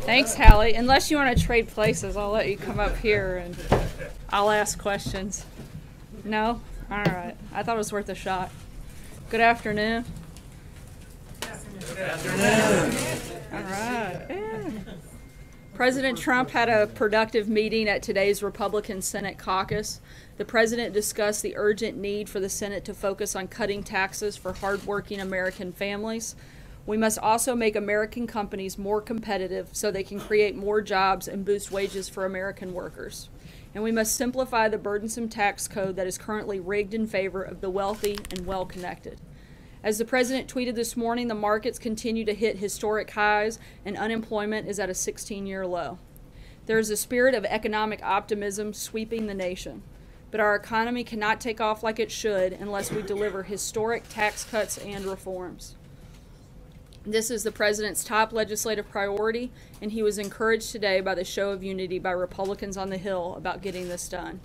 Thanks, Hallie. Unless you want to trade places, I'll let you come up here and I'll ask questions. No? All right. I thought it was worth a shot. Good afternoon. Good afternoon. All right. Yeah. President Trump had a productive meeting at today's Republican Senate caucus. The president discussed the urgent need for the Senate to focus on cutting taxes for hardworking American families. We must also make American companies more competitive so they can create more jobs and boost wages for American workers. And we must simplify the burdensome tax code that is currently rigged in favor of the wealthy and well-connected. As the president tweeted this morning, the markets continue to hit historic highs and unemployment is at a 16-year low. There is a spirit of economic optimism sweeping the nation, but our economy cannot take off like it should unless we deliver historic tax cuts and reforms. This is the president's top legislative priority, and he was encouraged today by the show of unity by Republicans on the Hill about getting this done.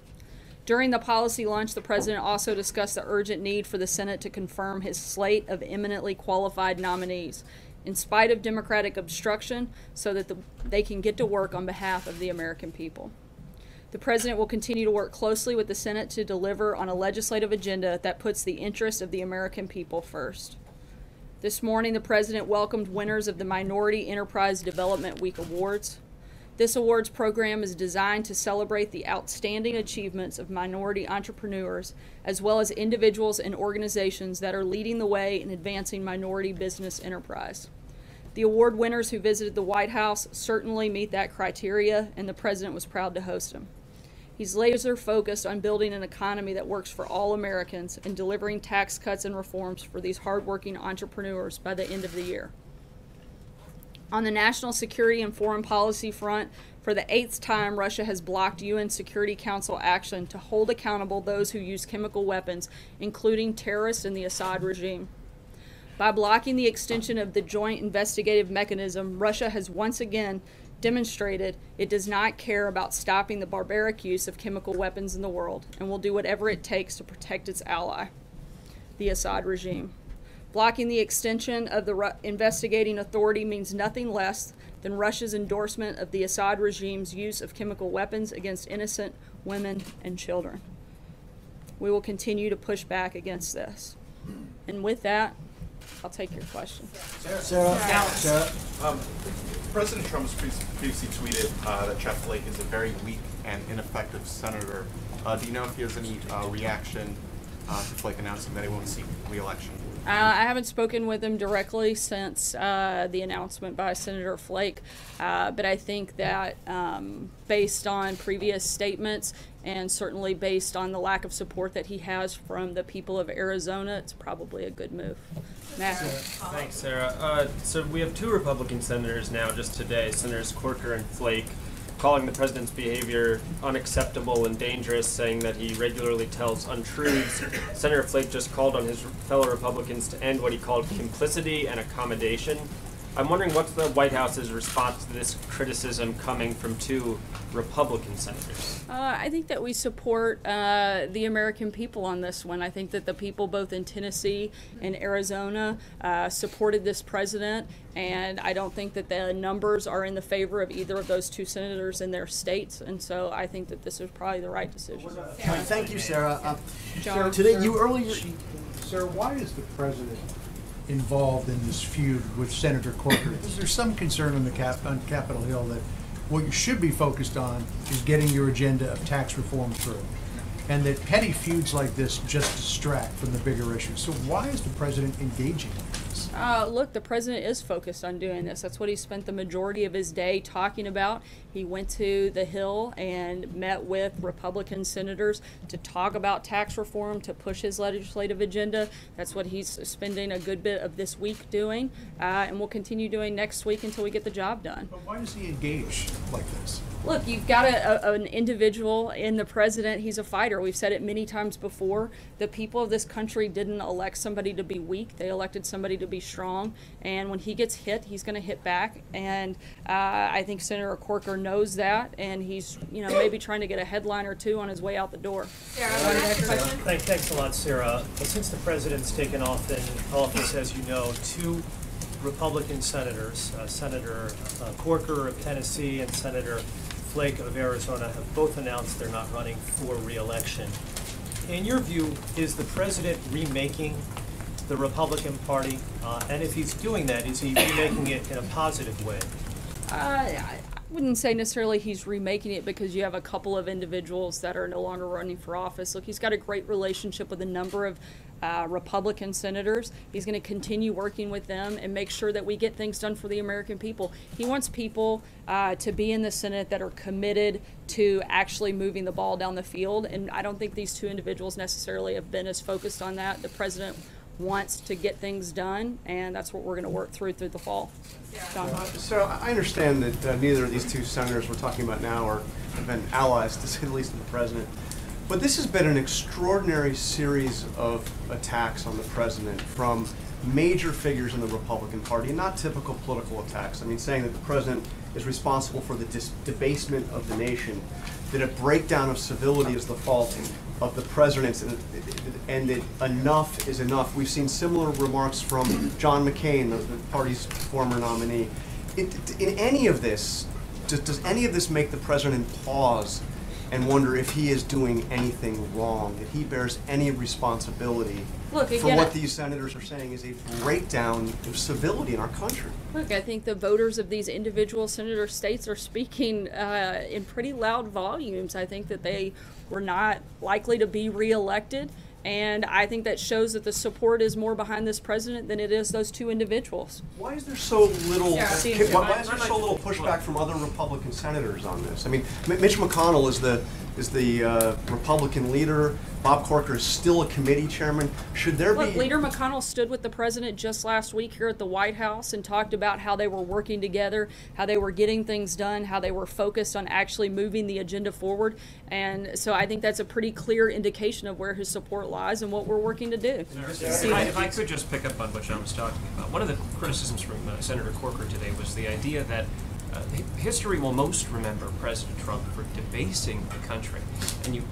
During the policy lunch, the president also discussed the urgent need for the Senate to confirm his slate of eminently qualified nominees, in spite of Democratic obstruction, so that they can get to work on behalf of the American people. The president will continue to work closely with the Senate to deliver on a legislative agenda that puts the interest of the American people first. This morning, the president welcomed winners of the Minority Enterprise Development Week Awards. This awards program is designed to celebrate the outstanding achievements of minority entrepreneurs, as well as individuals and organizations that are leading the way in advancing minority business enterprise. The award winners who visited the White House certainly meet that criteria, and the president was proud to host them. He's laser focused on building an economy that works for all Americans and delivering tax cuts and reforms for these hardworking entrepreneurs by the end of the year. On the national security and foreign policy front, for the 8th time, Russia has blocked UN Security Council action to hold accountable those who use chemical weapons, including terrorists in the Assad regime. By blocking the extension of the Joint Investigative Mechanism, Russia has once again demonstrated it does not care about stopping the barbaric use of chemical weapons in the world and will do whatever it takes to protect its ally, the Assad regime. Blocking the extension of the investigating authority means nothing less than Russia's endorsement of the Assad regime's use of chemical weapons against innocent women and children. We will continue to push back against this. And with that, I'll take your question. Sarah. President Trump has previously tweeted that Jeff Flake is a very weak and ineffective senator. Do you know if he has any reaction to Flake announcing that he won't seek re-election? I haven't spoken with him directly since the announcement by Senator Flake, but I think that based on previous statements and certainly based on the lack of support that he has from the people of Arizona, it's probably a good move. Matt. Thanks, Sarah. So we have 2 Republican senators now just today, Senators Corker and Flake, calling the president's behavior unacceptable and dangerous, saying that he regularly tells untruths. Senator Flake just called on his fellow Republicans to end what he called complicity and accommodation. I'm wondering what's the White House's response to this criticism coming from 2 Republican senators? I think that we support the American people on this one. I think that the people both in Tennessee and Arizona supported this president, and I don't think that the numbers are in the favor of either of those 2 senators in their states, and so I think that this is probably the right decision. Thank you, Sarah. John, today, you earlier... Sir, why is the president involved in this feud with Senator Corker? Is there some concern on Capitol Hill that what you should be focused on is getting your agenda of tax reform through, and that petty feuds like this just distract from the bigger issues? So why is the president engaging in this? Look, the president is focused on doing this. That's what he spent the majority of his day talking about. He went to the Hill and met with Republican senators to talk about tax reform, to push his legislative agenda. That's what he's spending a good bit of this week doing, and will continue doing next week until we get the job done. But why does he engage like this? Look, you've got an individual in the president. He's a fighter. We've said it many times before. The people of this country didn't elect somebody to be weak. They elected somebody to be strong. And when he gets hit, he's going to hit back. And I think Senator Corker knows that. And he's, maybe trying to get a headline or 2 on his way out the door. Sarah, thanks a lot, Sarah. Well, since the president's taken off in office, as you know, 2 Republican senators, Senator Corker of Tennessee and Senator Flake of Arizona, have both announced they're not running for re-election. In your view, is the president remaking the Republican Party? And if he's doing that, is he remaking it in a positive way? I wouldn't say necessarily he's remaking it, because you have a couple of individuals that are no longer running for office. Look, he's got a great relationship with a number of Republican senators. He's going to continue working with them and make sure that we get things done for the American people. He wants people to be in the Senate that are committed to actually moving the ball down the field, and I don't think these two individuals necessarily have been as focused on that. The president wants to get things done, and that's what we're going to work through the fall. Don? So I understand that neither of these two senators we're talking about now have been allies, to say the least, of the president. But this has been an extraordinary series of attacks on the president from major figures in the Republican Party, and not typical political attacks. I mean, saying that the president is responsible for the debasement of the nation, that a breakdown of civility is the fault of the president, and that enough is enough. We've seen similar remarks from John McCain, the party's former nominee. In any of this, does any of this make the president pause and wonder if he is doing anything wrong, that he bears any responsibility for what these senators are saying is a breakdown of civility in our country? Look, I think the voters of these individual senator states are speaking in pretty loud volumes. I think that they were not likely to be reelected, and I think that shows that the support is more behind this president than it is those two individuals. Why is there so little? Why is there so little pushback from other Republican senators on this? I mean, Mitch McConnell is the Republican leader. Bob Corker is still a committee chairman. Should there be? Leader McConnell stood with the president just last week here at the White House and talked about how they were working together, how they were getting things done, how they were focused on actually moving the agenda forward. And so I think that's a pretty clear indication of where his support lies and what we're working to do. If I could just pick up on what John was talking about. One of the criticisms from Senator Corker today was the idea that history will most remember President Trump for debasing the country. And you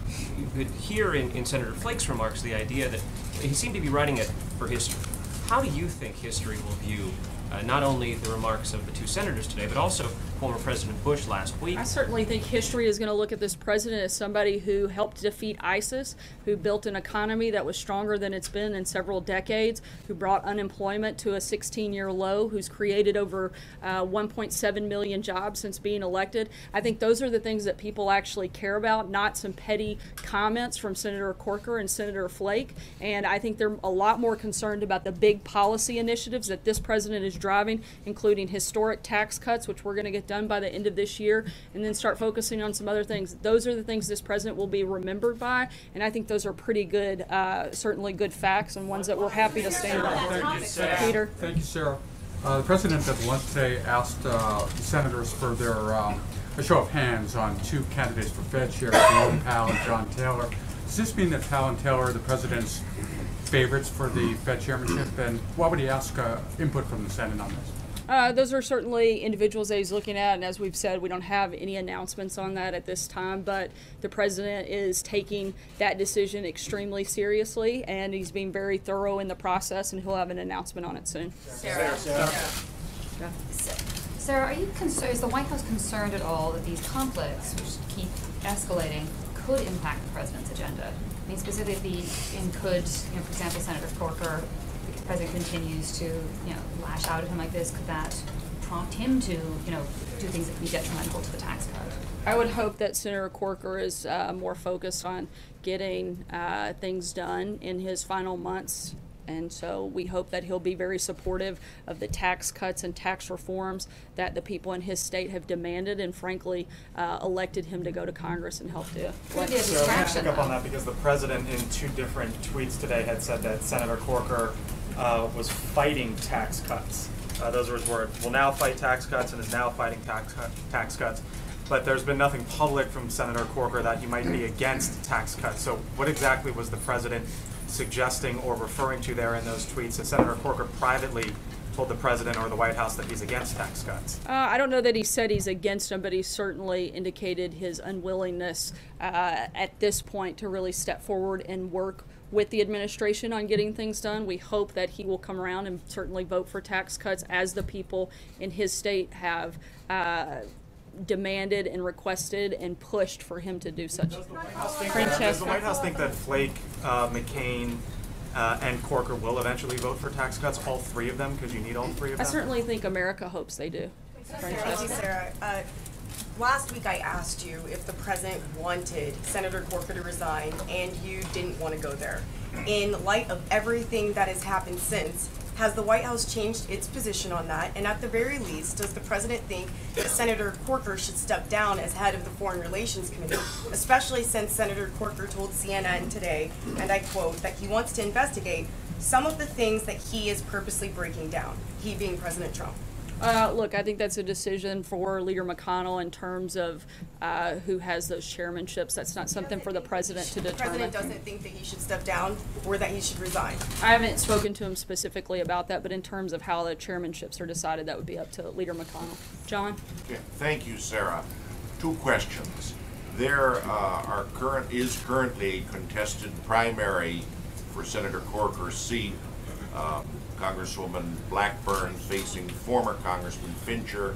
could hear in Senator Flake's remarks the idea that he seemed to be writing it for history. How do you think history will view not only the remarks of the two senators today, but also former President Bush last week? I certainly think history is going to look at this president as somebody who helped defeat ISIS, who built an economy that was stronger than it's been in several decades, who brought unemployment to a 16-year low, who's created over 1.7 million jobs since being elected. I think those are the things that people actually care about, not some petty comments from Senator Corker and Senator Flake. And I think they're a lot more concerned about the big policy initiatives that this president is driving, including historic tax cuts, which we're going to get done by the end of this year, and then start focusing on some other things. Those are the things this president will be remembered by, and I think those are pretty good, certainly good facts, and ones that we're happy to stand on. Peter? Thank you, Sarah. The president at lunch today asked the senators for their a show of hands on two candidates for Fed chair, Jerome Powell and John Taylor. Does this mean that Powell and Taylor are the president's favorites for the Fed chairmanship, and what would he ask input from the Senate on this? Those are certainly individuals that he's looking at, and as we've said, we don't have any announcements on that at this time, but the president is taking that decision extremely seriously, and he's being very thorough in the process, and he'll have an announcement on it soon. Sarah. Sarah, are you concerned, is the White House concerned at all that these conflicts, which keep escalating, could impact the president's agenda? I mean, specifically, could, for example, Senator Corker, if the president continues to, lash out at him like this, could that prompt him to, do things that could be detrimental to the tax cut? I would hope that Senator Corker is more focused on getting things done in his final months. And so we hope that he'll be very supportive of the tax cuts and tax reforms that the people in his state have demanded and, frankly, elected him to go to Congress and help do. So I'm going to pick up on that because the president in two different tweets today had said that Senator Corker was fighting tax cuts. Those were his words. Will now fight tax cuts and is now fighting tax cuts. But there's been nothing public from Senator Corker that he might be against tax cuts. So what exactly was the president suggesting or referring to there in those tweets? Has Senator Corker privately told the president or the White House that he's against tax cuts? I don't know that he said he's against them, but he certainly indicated his unwillingness at this point to really step forward and work with the administration on getting things done. We hope that he will come around and certainly vote for tax cuts, as the people in his state have demanded and requested and pushed for him to do such. Does the White House think that Flake, McCain, and Corker will eventually vote for tax cuts, all three of them, because you need all three of I them? certainly think America hopes they do. Sarah, last week I asked you if the president wanted Senator Corker to resign, and you didn't want to go there. In light of everything that has happened since, has the White House changed its position on that? And at the very least, does the president think that Senator Corker should step down as head of the Foreign Relations Committee, especially since Senator Corker told CNN today, and I quote, that he wants to investigate some of the things that he is purposely breaking down, he being President Trump? Look, I think that's a decision for Leader McConnell in terms of who has those chairmanships. That's not something for the president to determine. The president doesn't think that he should step down or that he should resign? I haven't spoken to him specifically about that, but in terms of how the chairmanships are decided, that would be up to Leader McConnell. John? Okay. Thank you, Sarah. Two questions. There is currently a contested primary for Senator Corker's seat. Congresswoman Blackburn facing former Congressman Fincher,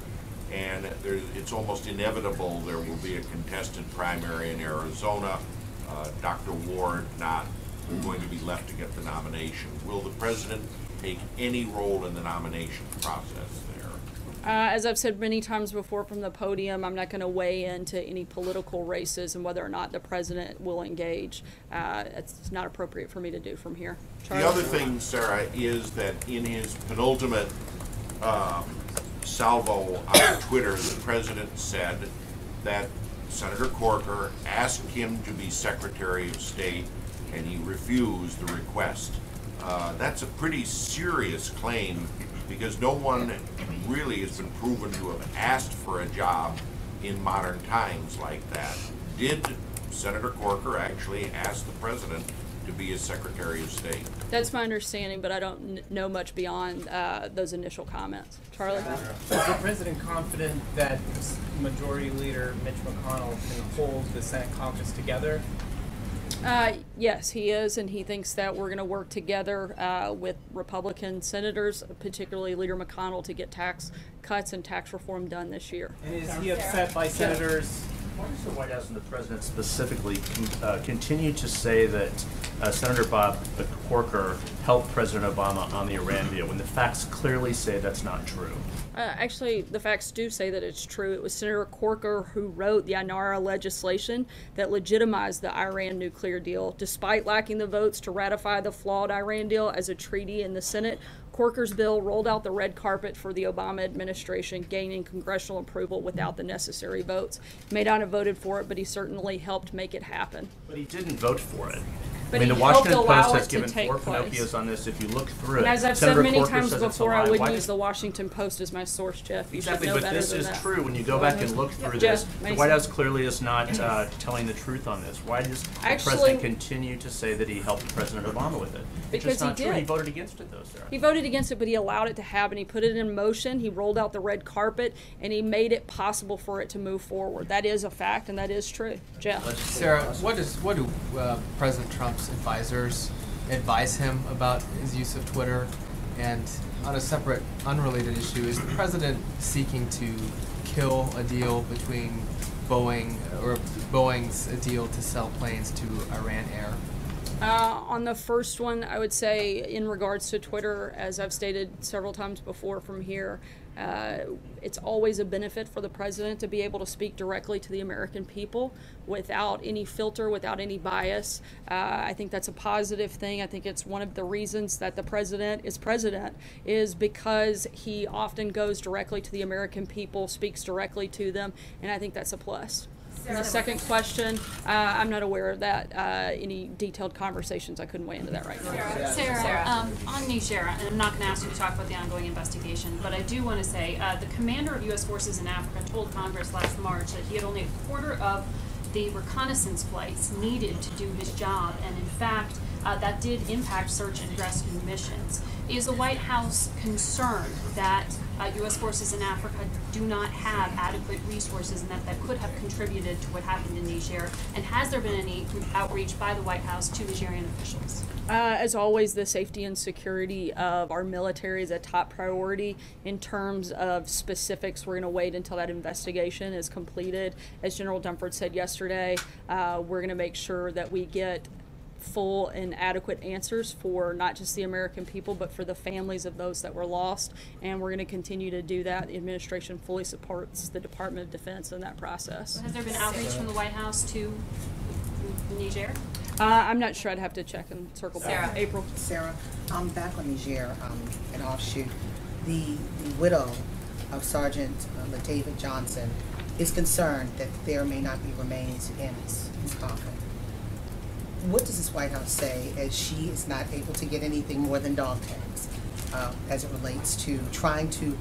and it's almost inevitable there will be a contested primary in Arizona. Dr. Ward not going to be left to get the nomination. Will the president take any role in the nomination process there? As I've said many times before from the podium, I'm not going to weigh into any political races and whether or not the president will engage. It's not appropriate for me to do from here. Charlie? The other thing, Sarah, is that in his penultimate salvo on Twitter, the president said that Senator Corker asked him to be Secretary of State and he refused the request. That's a pretty serious claim, because no one really has been proven to have asked for a job in modern times like that. Did Senator Corker actually ask the president to be his Secretary of State? That's my understanding, but I don't know much beyond those initial comments. Charlie? Is the president confident that Majority Leader Mitch McConnell can hold the Senate caucus together? Yes, he is, and he thinks that we're going to work together with Republican senators, particularly Leader McConnell, to get tax cuts and tax reform done this year. And is he upset by senators? Why does the White House and the president specifically continue to say that Senator Bob Corker helped President Obama on the Iran deal when the facts clearly say that's not true? Actually, the facts do say that it's true. It was Senator Corker who wrote the INARA legislation that legitimized the Iran nuclear deal. Despite lacking the votes to ratify the flawed Iran deal as a treaty in the Senate, Corker's bill rolled out the red carpet for the Obama administration, gaining congressional approval without the necessary votes. He may not have voted for it, but he certainly helped make it happen. But he didn't vote for it. But I mean, he the Washington helped allow Post has it to given take 4 place. Pinocchios on this. If you look through And it, as I've Senator said many Corker times says it's a before, I lie. would Why use does- the Washington Post as my source, Jeff. You Exactly, should know but better this than is that. true. When you go back and look through Jeff this, the Mason. White House clearly is not telling the truth on this. Why does the Actually- president continue to say that he helped President Obama with it? It's Because just not he true. did. He voted against it, though, Sarah. He voted against it, but he allowed it to happen. He put it in motion. He rolled out the red carpet, and he made it possible for it to move forward. That is a fact, and that is true. Jeff? Sarah, what do President Trump's advisors advise him about his use of Twitter? And on a separate, unrelated issue, is the president seeking to kill a deal between Boeing, or Boeing's a deal to sell planes to Iran Air? On the first one, I would say in regards to Twitter, as I've stated several times before from here, it's always a benefit for the president to be able to speak directly to the American people without any filter, without any bias. I think that's a positive thing. I think it's one of the reasons that the president is because he often goes directly to the American people, speaks directly to them, and I think that's a plus. And the second question, I'm not aware of that, any detailed conversations. I couldn't weigh into that right now. Sarah, on Nishera, and I'm not going to ask you to talk about the ongoing investigation, but I do want to say the commander of U.S. forces in Africa told Congress last March that he had only a quarter of the reconnaissance flights needed to do his job, and in fact, that did impact search and rescue missions. Is the White House concerned that U.S. forces in Africa do not have adequate resources and that could have contributed to what happened in Niger? And has there been any outreach by the White House to Nigerian officials? As always, the safety and security of our military is a top priority. In terms of specifics, we're going to wait until that investigation is completed. As General Dunford said yesterday, we're going to make sure that we get full and adequate answers for not just the American people, but for the families of those that were lost. And we're going to continue to do that. The administration fully supports the Department of Defense in that process. Has there been outreach from the White House to Niger? I'm not sure. I'd have to check and circle back. April. Sarah, back on Niger, an offshoot. The widow of Sergeant LaDavid Johnson is concerned that there may not be remains in his coffin. What does this White House say as she is not able to get anything more than dog tags as it relates to trying to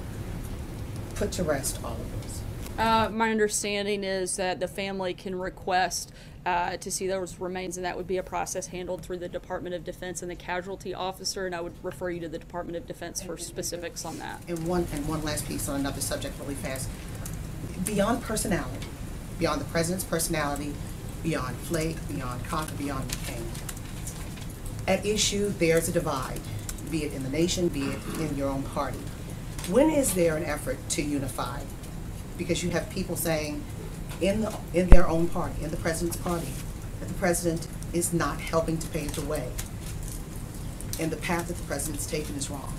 put to rest all of this? My understanding is that the family can request to see those remains, and that would be a process handled through the Department of Defense and the casualty officer, and I would refer you to the Department of Defense for specifics on that. And one last piece on another subject really fast. Beyond personality, beyond the president's personality, beyond Flake, beyond Cocker, beyond McCain, at issue there's a divide, be it in the nation, be it in your own party. When is there an effort to unify? Because you have people saying in their own party, in the president's party, that the president is not helping to pave the way, and the path that the president's taken is wrong.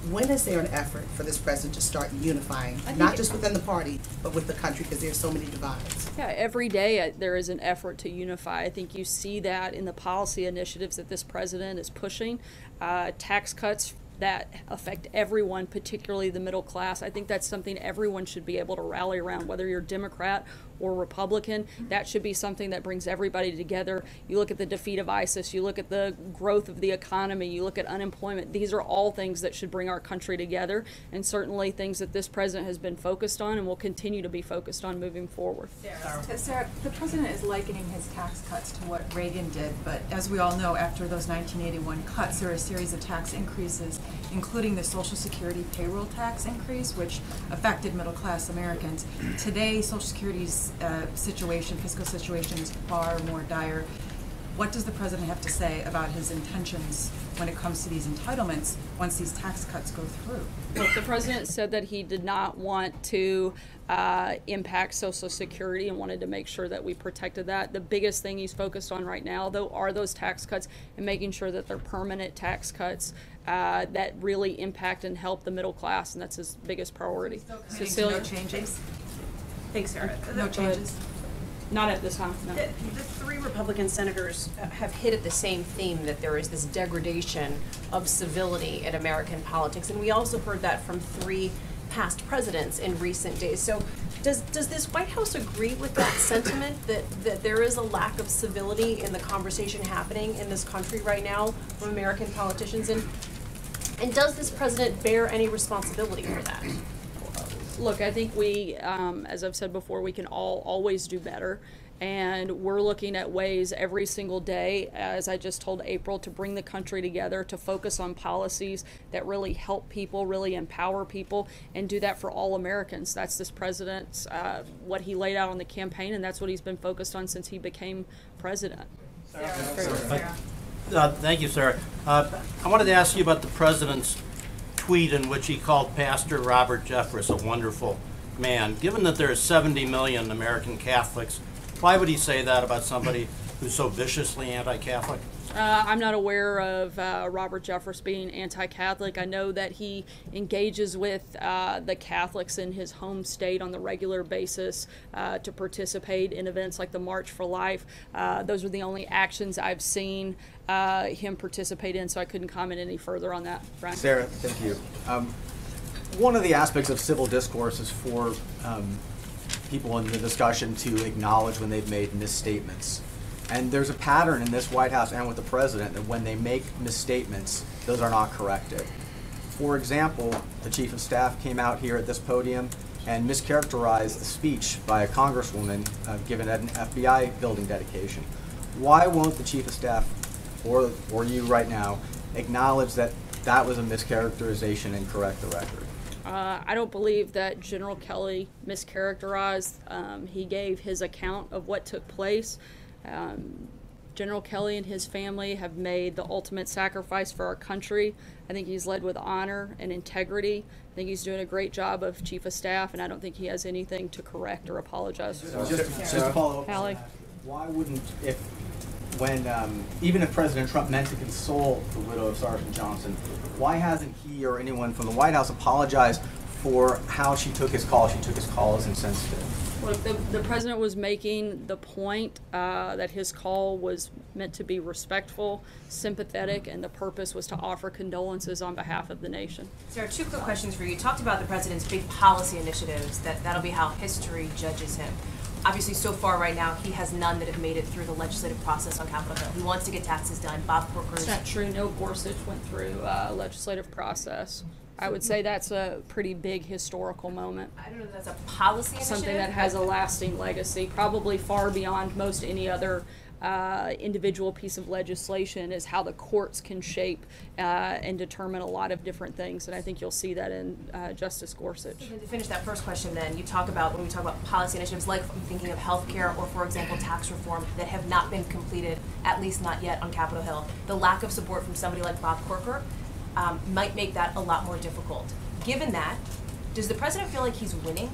When is there an effort for this president to start unifying, not just within the party, but with the country, because there's so many divides? Yeah, every day there is an effort to unify. I think you see that in the policy initiatives that this president is pushing, tax cuts that affect everyone, particularly the middle class. I think that's something everyone should be able to rally around, whether you're Democrat or Republican. That should be something that brings everybody together. You look at the defeat of ISIS, you look at the growth of the economy, you look at unemployment. These are all things that should bring our country together, and certainly things that this president has been focused on and will continue to be focused on moving forward. Sarah, the president is likening his tax cuts to what Reagan did, but as we all know, after those 1981 cuts, there were a series of tax increases, including the Social Security payroll tax increase, which affected middle-class Americans. Today, Social Security's fiscal situation is far more dire. What does the president have to say about his intentions when it comes to these entitlements once these tax cuts go through? Look, the president said that he did not want to impact Social Security and wanted to make sure that we protected that. The biggest thing he's focused on right now, though, are those tax cuts and making sure that they're permanent tax cuts that really impact and help the middle class, and that's his biggest priority. Cecilia? No changes? Thanks, Sarah. No changes? Not at this time, no. The three Republican senators have hit at the same theme, that there is this degradation of civility in American politics, and we also heard that from three past presidents in recent days. So does this White House agree with that sentiment, that there is a lack of civility in the conversation happening in this country right now from American politicians? And does this president bear any responsibility for that? Look, I think we, as I've said before, we can always do better. And we're looking at ways every single day, as I just told April, to bring the country together, to focus on policies that really help people, really empower people, and do that for all Americans. That's this president's, what he laid out on the campaign, and that's what he's been focused on since he became president. Thank you, Sarah. I wanted to ask you about the president's tweet in which he called Pastor Robert Jeffress a wonderful man. Given that there are 70 million American Catholics, why would he say that about somebody who's so viciously anti-Catholic? I'm not aware of Robert Jeffress being anti-Catholic. I know that he engages with the Catholics in his home state on the regular basis to participate in events like the March for Life. Those are the only actions I've seen him participate in, so I couldn't comment any further on that. Brian? Sarah, thank you. One of the aspects of civil discourse is for people in the discussion to acknowledge when they've made misstatements. And there's a pattern in this White House and with the president that when they make misstatements, those are not corrected. For example, the chief of staff came out here at this podium and mischaracterized a speech by a congresswoman given at an FBI building dedication. Why won't the chief of staff or you right now acknowledge that that was a mischaracterization and correct the record? I don't believe that General Kelly mischaracterized. He gave his account of what took place. General Kelly and his family have made the ultimate sacrifice for our country. I think he's led with honor and integrity. I think he's doing a great job of Chief of Staff, and I don't think he has anything to correct or apologize for. Just to follow up, Hallie? Why wouldn't, even if President Trump meant to console the widow of Sergeant Johnson, why hasn't he or anyone from the White House apologized for how she took his call? She took his call as insensitive. Look, the president was making the point that his call was meant to be respectful, sympathetic, and the purpose was to offer condolences on behalf of the nation. Sarah, two quick questions for you. You talked about the president's big policy initiatives, that'll be how history judges him. Obviously, so far right now, he has none that have made it through the legislative process on Capitol Hill. He wants to get taxes done. Bob Corker's... It's not true. No Gorsuch went through legislative process. I would say that's a pretty big historical moment. I don't know if that's a policy initiative. Something that has a lasting legacy, probably far beyond most any other individual piece of legislation, is how the courts can shape and determine a lot of different things. And I think you'll see that in Justice Gorsuch. So to finish that first question then, you talk about, when we talk about policy initiatives, like I'm thinking of healthcare or, for example, tax reform that have not been completed, at least not yet on Capitol Hill. The lack of support from somebody like Bob Corker might make that a lot more difficult. Given that, does the president feel like he's winning?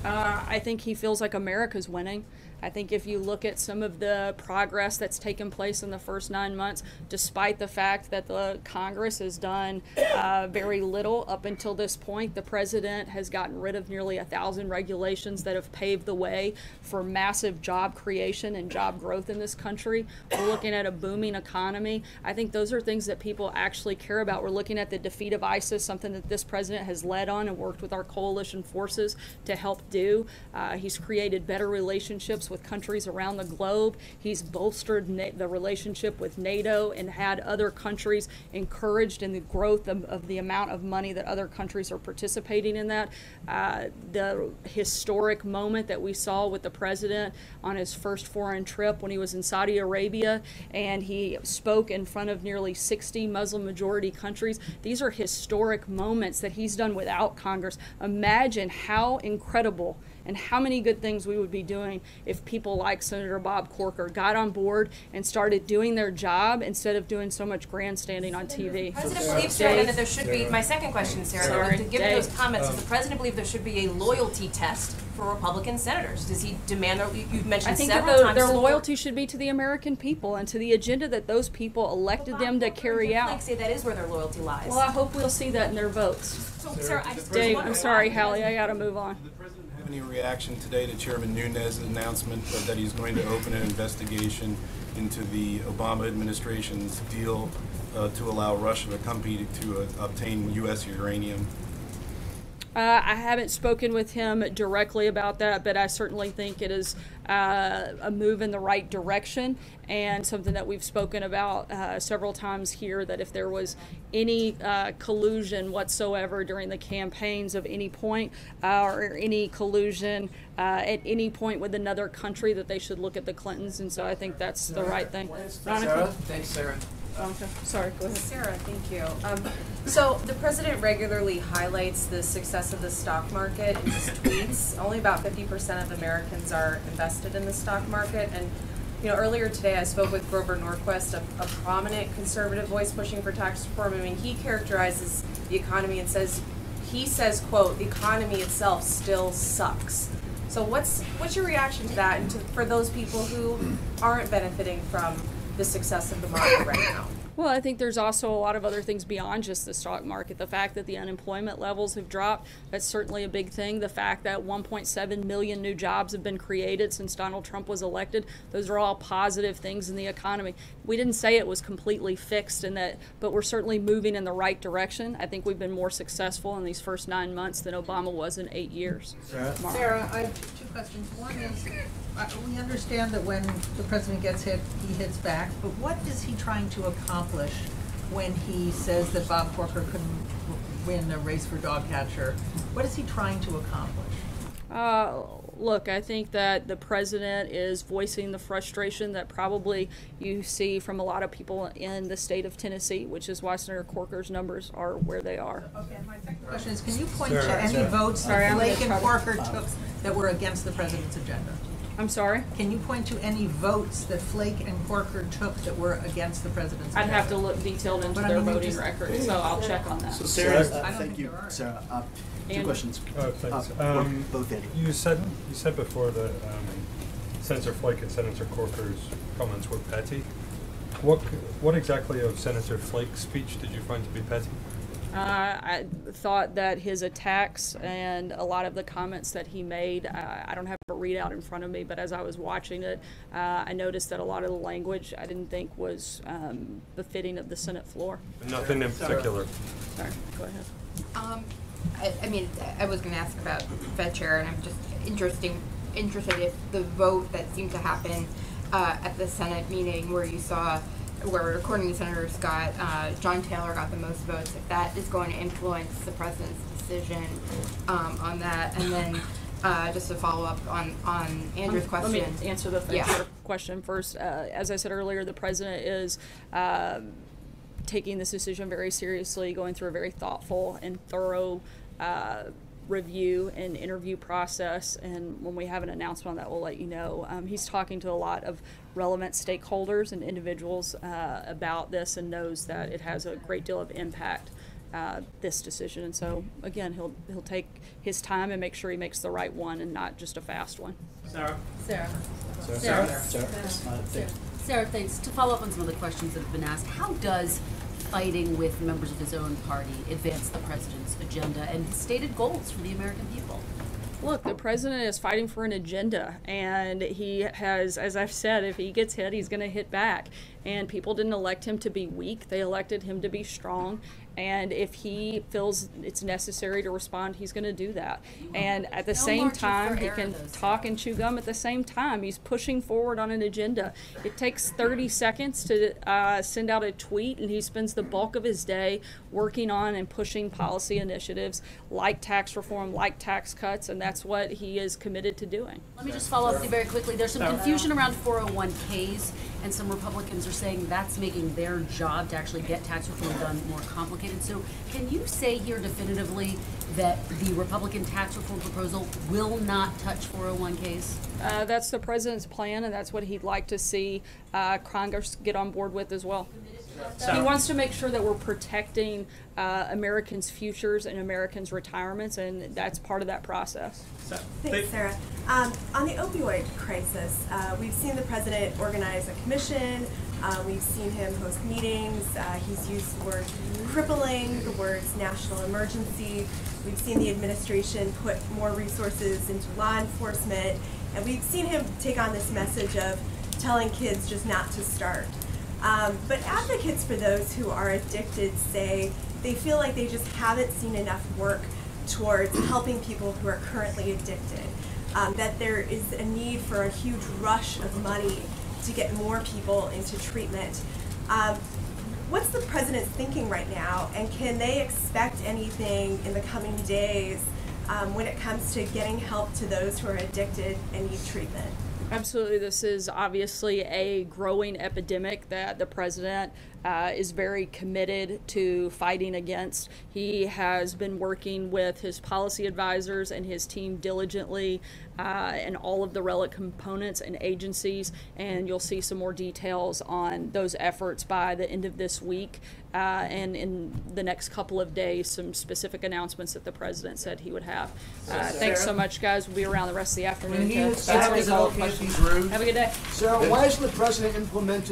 I think he feels like America's winning. I think if you look at some of the progress that's taken place in the first 9 months, despite the fact that the Congress has done very little up until this point, the president has gotten rid of nearly 1,000 regulations that have paved the way for massive job creation and job growth in this country. We're looking at a booming economy. I think those are things that people actually care about. We're looking at the defeat of ISIS, something that this president has led on and worked with our coalition forces to help do. He's created better relationships with countries around the globe. He's bolstered the relationship with NATO and had other countries encouraged in the growth of the amount of money that other countries are participating in that. The historic moment that we saw with the president on his first foreign trip when he was in Saudi Arabia and he spoke in front of nearly 60 Muslim majority countries. These are historic moments that he's done without Congress. Imagine how incredible and how many good things we would be doing if people like Senator Bob Corker got on board and started doing their job instead of doing so much grandstanding on TV. The president believes, Sarah, that there should be, my second question, Sarah, given those comments, does the president believe there should be a loyalty test for Republican senators? Does he demand, you've mentioned several times, their loyalty should be to the American people and to the agenda that those people elected them to carry out. Like say that is where their loyalty lies. Well, I hope we'll see that in their votes. So, Sarah, I just Dave, I'm sorry, Hallie, I gotta move on. Any reaction today to Chairman Nunes' announcement that he's going to open an investigation into the Obama administration's deal to allow Russia to compete to obtain U.S. uranium? I haven't spoken with him directly about that, but I certainly think it is a move in the right direction and something that we've spoken about several times here, that if there was any collusion whatsoever during the campaigns of any point or any collusion at any point with another country, that they should look at the Clintons, and so I think that's the right thing. Sarah? Thanks, Sarah. Okay. Sorry, go ahead. Sarah, thank you. So the president regularly highlights the success of the stock market in his tweets. Only about 50% of Americans are invested in the stock market. And you know, earlier today I spoke with Grover Norquist, a prominent conservative voice pushing for tax reform. I mean, he characterizes the economy and says, quote, the economy itself still sucks. So what's your reaction to that, and for those people who aren't benefiting from the success of the market right now? Well, I think there's also a lot of other things beyond just the stock market. The fact that the unemployment levels have dropped, that's certainly a big thing. The fact that 1.7 million new jobs have been created since Donald Trump was elected, those are all positive things in the economy. We didn't say it was completely fixed, but we're certainly moving in the right direction. I think we've been more successful in these first 9 months than Obama was in 8 years. Sarah, I have two questions. One is, we understand that when the president gets hit, he hits back, but what is he trying to accomplish when he says that Bob Corker couldn't win a race for dog catcher? What is he trying to accomplish? look, I think that the president is voicing the frustration that probably you see from a lot of people in the state of Tennessee, which is why Senator Corker's numbers are where they are. Okay, my second question is, can you point to any votes that Flake and Corker took that were against the president's agenda? I'm sorry? Can you point to any votes that Flake and Corker took that were against the president's agenda? I'd have to look detailed into their voting record, so I'll check on that. So Sarah, thank you, Sarah. Two Andrew? questions. Thanks. Both Andrew. You said before that Senator Flake and Senator Corker's comments were petty. What exactly of Senator Flake's speech did you find to be petty? I thought that his attacks and a lot of the comments that he made, I don't have a readout in front of me, but as I was watching it, I noticed that a lot of the language I didn't think was befitting of the Senate floor. Nothing in particular. Sorry, go ahead. I mean, I was going to ask about Fed Chair, and I'm just interested if the vote that seemed to happen at the Senate meeting where you saw, where according to Senator Scott, John Taylor got the most votes, if that is going to influence the president's decision on that. And then just to follow up on Andrew's question. Let me answer the question first. As I said earlier, the president is taking this decision very seriously, going through a very thoughtful and thorough review and interview process, and when we have an announcement on that, we'll let you know. He's talking to a lot of relevant stakeholders and individuals about this, and knows that it has a great deal of impact, this decision. And so again, he'll take his time and make sure he makes the right one and not just a fast one. Sarah. Sarah, thanks. To follow up on some of the questions that have been asked, how does fighting with members of his own party advance the president's agenda and his stated goals for the American people? Look, the president is fighting for an agenda, and he has, as I've said, if he gets hit, he's going to hit back. And people didn't elect him to be weak. They elected him to be strong. And if he feels it's necessary to respond, he's going to do that. And at the same time, he can talk and chew gum at the same time. He's pushing forward on an agenda. It takes 30 seconds to send out a tweet, and he spends the bulk of his day working on and pushing policy initiatives like tax reform, like tax cuts, and that's what he is committed to doing. Let me just follow up with you very quickly. There's some confusion around 401ks, and some Republicans are saying that's making their job to actually get tax reform done more complicated. So can you say here definitively that the Republican tax reform proposal will not touch 401ks? That's the president's plan, and that's what he'd like to see Congress get on board with as well. He wants to make sure that we're protecting Americans' futures and Americans' retirements, and that's part of that process. Thanks, Sarah. On the opioid crisis, we've seen the president organize a commission. We've seen him host meetings. He's used the word crippling, the words national emergency. We've seen the administration put more resources into law enforcement. And we've seen him take on this message of telling kids just not to start. But advocates for those who are addicted say they feel like they just haven't seen enough work towards helping people who are currently addicted. That there is a need for a huge rush of money to get more people into treatment. What's the president thinking right now, and can they expect anything in the coming days when it comes to getting help to those who are addicted and need treatment? Absolutely. This is obviously a growing epidemic that the president is very committed to fighting against. He has been working with his policy advisors and his team diligently and all of the relevant components and agencies, and you'll see some more details on those efforts by the end of this week, and in the next couple of days, some specific announcements that the president said he would have. Thanks so much, guys. We'll be around the rest of the afternoon to answer any follow-up questions. Have a good day. Sarah, why isn't the president implementing